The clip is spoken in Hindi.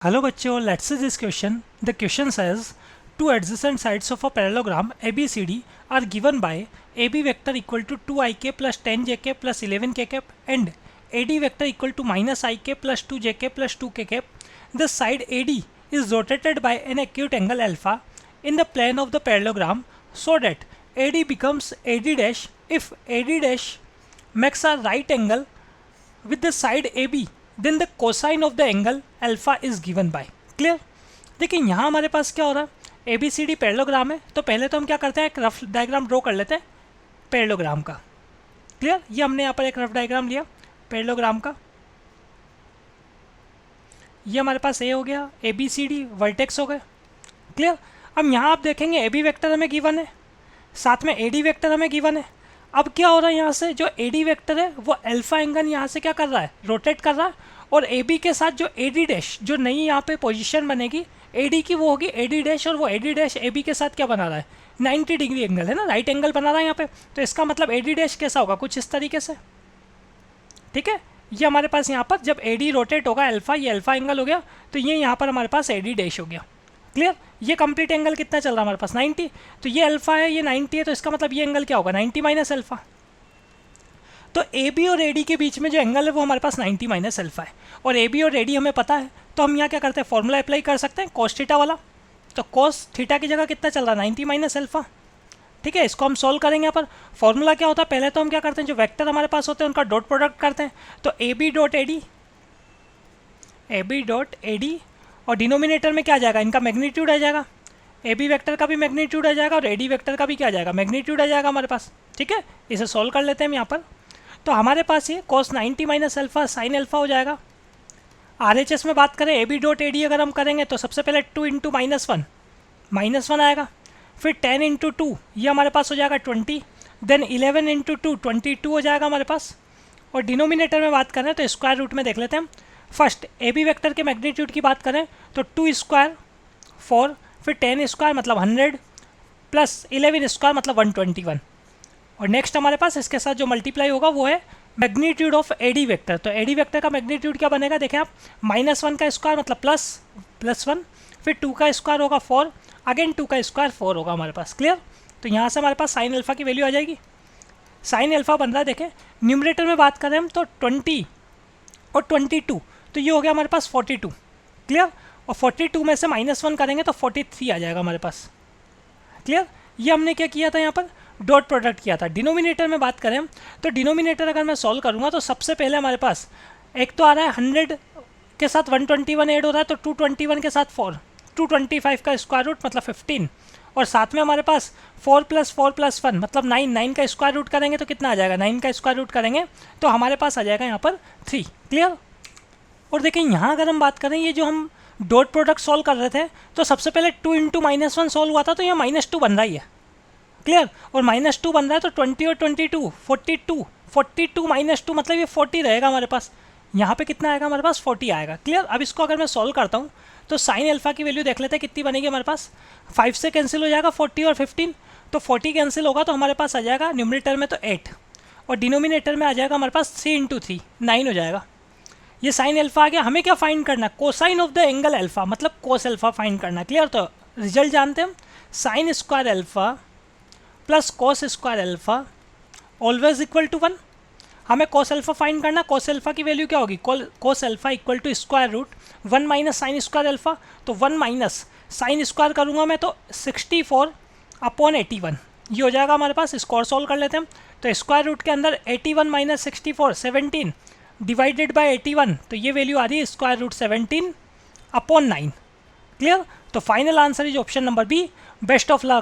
Hello बच्चों, let's see this question. The question says two adjacent sides of a parallelogram ABCD are given by AB vector equal to 2ik plus 10jk plus 11kk and AD vector equal to minus ik plus 2jk plus 2kk. The side AD is rotated by an acute angle alpha in the plane of the parallelogram so that AD becomes AD dash if AD dash makes a right angle with the side AB then the cosine of the angle alpha is given by. Clear. देखिए यहाँ हमारे पास क्या हो रहा है, ABCD पैरेललोग्राम है. तो पहले तो हम क्या करते हैं, एक रफ डायग्राम ड्रॉ कर लेते हैं पैरेललोग्राम का. क्लियर. ये हमने यहाँ पर एक रफ डायग्राम लिया पैरेललोग्राम का. ये हमारे पास A हो गया, ABCD वर्टेक्स हो गए. क्लियर. अब यहाँ आप देखेंगे AB वेक्टर हमें गिवन है, साथ में AD वेक्टर हमें गिवन है. अब क्या हो रहा है, यहाँ से जो AD वेक्टर है वो अल्फा एंगल यहाँ से क्या कर रहा है, रोटेट कर रहा है. और AB के साथ जो AD डैश, जो नई यहाँ पे पोजीशन बनेगी AD की, वो होगी AD डैश. और वो AD डैश AB के साथ क्या बना रहा है, 90 डिग्री एंगल है ना, राइट एंगल बना रहा है यहाँ पे. तो इसका मतलब AD डैश कैसा होगा, कुछ इस तरीके से. ठीक है. ये हमारे पास यहाँ पर जब AD रोटेट होगा अल्फा, ये अल्फा एंगल हो गया. तो ये यहाँ पर हमारे पास AD डैश हो गया. क्लियर. ये कंप्लीट एंगल कितना चल रहा है हमारे पास, 90. तो ये अल्फा है, ये 90 है. तो इसका मतलब ये एंगल क्या होगा, 90 माइनस अल्फा. तो AB और AD के बीच में जो एंगल है वो हमारे पास 90 माइनस अल्फा है. और AB और AD हमें पता है, तो हम यहाँ क्या करते हैं, फॉर्मूला अप्लाई कर सकते हैं कॉस थीटा वाला. तो कॉस थीटा की जगह कितना चल रहा है, 90 माइनस अल्फा. ठीक है. इसको हम सॉल्व करेंगे. यहाँ पर फॉर्मूला क्या होता है, पहले तो हम क्या करते हैं, जो वेक्टर हमारे पास होते हैं उनका डॉट प्रोडक्ट करते हैं. तो AB डॉट AD और डिनोमिनेटर में क्या आ जाएगा, इनका मैग्नीट्यूड आ जाएगा. AB वेक्टर का भी मैग्नीट्यूड आ जाएगा और AD वेक्टर का भी क्या आ जाएगा, मैग्नीट्यूड आ जाएगा हमारे पास. ठीक है. इसे सॉल्व कर लेते हैं हम यहाँ पर. तो हमारे पास ये cos 90 minus alpha sine alpha हो जाएगा. RHS में बात करें AB डॉट AD अगर हम करेंगे तो सबसे पहले 2 इंटू -1 आएगा. फिर 10 इंटू 2 ये हमारे पास हो जाएगा 20. देन 11 इंटू 2 22 हो जाएगा हमारे पास. और डिनोमिनेटर में बात करें तो स्क्वायर रूट में देख लेते हैं. फर्स्ट AB वेक्टर के मैग्नीट्यूड की बात करें तो 2 स्क्वायर 4, फिर 10 स्क्वायर मतलब 100 प्लस 11 स्क्वायर मतलब 121. और नेक्स्ट हमारे पास इसके साथ जो मल्टीप्लाई होगा वो है मैग्नीट्यूड ऑफ AD वेक्टर. तो AD वेक्टर का मैग्नीट्यूड क्या बनेगा, देखें आप, -1 का स्क्वायर मतलब +1, फिर 2 का स्क्वायर होगा 4, अगेन 2 का स्क्वायर 4 होगा हमारे पास. क्लियर. तो यहाँ से हमारे पास साइन अल्फा की वैल्यू आ जाएगी. साइन अल्फा बन रहा है, देखें न्यूमरेटर में बात करें हम तो 20 और 22, तो ये हो गया हमारे पास 42. क्लियर. और 42 में से -1 करेंगे तो 43 आ जाएगा हमारे पास. क्लियर. ये हमने क्या किया था, यहाँ पर डॉट प्रोडक्ट किया था. डिनोमिनेटर में बात करें तो डिनोमिनेटर अगर मैं सॉल्व करूँगा तो सबसे पहले हमारे पास एक तो आ रहा है 100 के साथ 121 ऐड हो रहा है, तो 221 के साथ 4, 225 का स्क्वायर रूट मतलब 15. और साथ में हमारे पास 4 + 1 मतलब 9 का स्क्वायर रूट करेंगे तो कितना आ जाएगा, 9 का स्क्वायर रूट करेंगे तो हमारे पास आ जाएगा यहाँ पर 3. क्लियर. और देखिए यहाँ अगर हम बात करें, ये जो हम डॉट प्रोडक्ट सॉल्व कर रहे थे तो सबसे पहले 2 इंटू -1 सॉल्व हुआ था, तो यहाँ -2 बन रहा ही है. क्लियर. और -2 बन रहा है तो 20 और 22 42 -2 मतलब ये 40 रहेगा हमारे पास. यहाँ पे कितना आएगा हमारे पास, 40 आएगा. क्लियर. अब इसको अगर मैं सॉल्व करता हूँ तो साइन अल्फा की वैल्यू देख लेते हैं कितनी बनेगी हमारे पास. 5 से कैंसिल हो जाएगा 40 और 15, तो 40 कैंसिल होगा तो हमारे पास आ जाएगा न्यूमरेटर में तो 8 और डिनोमिनेटर में आ जाएगा हमारे पास 3 इंटू 3 9 हो जाएगा. ये साइन अल्फा आ गया. हमें क्या फाइंड करना है, cosine of the angle alpha मतलब कोस अल्फा फाइंड करना है. क्लियर. तो रिजल्ट जानते हैं हम, sine square alpha plus cos square alpha always equal to 1. हमें कोस अल्फा फाइंड करना. कोस अल्फा की वैल्यू क्या होगी, cos alpha equal to square root 1 minus sine square alpha. तो 1 माइनस साइन स्क्वायर करूँगा मैं तो 64/81 ये हो जाएगा हमारे पास. इसको और सॉल्व कर लेते हैं हम. तो स्क्वायर रूट के अंदर 81 माइनस 64 17 डिवाइडेड बाई 81, तो ये वैल्यू आ रही है स्क्वायर रूट 17/9. क्लियर. तो final answer is option number B. Best of luck.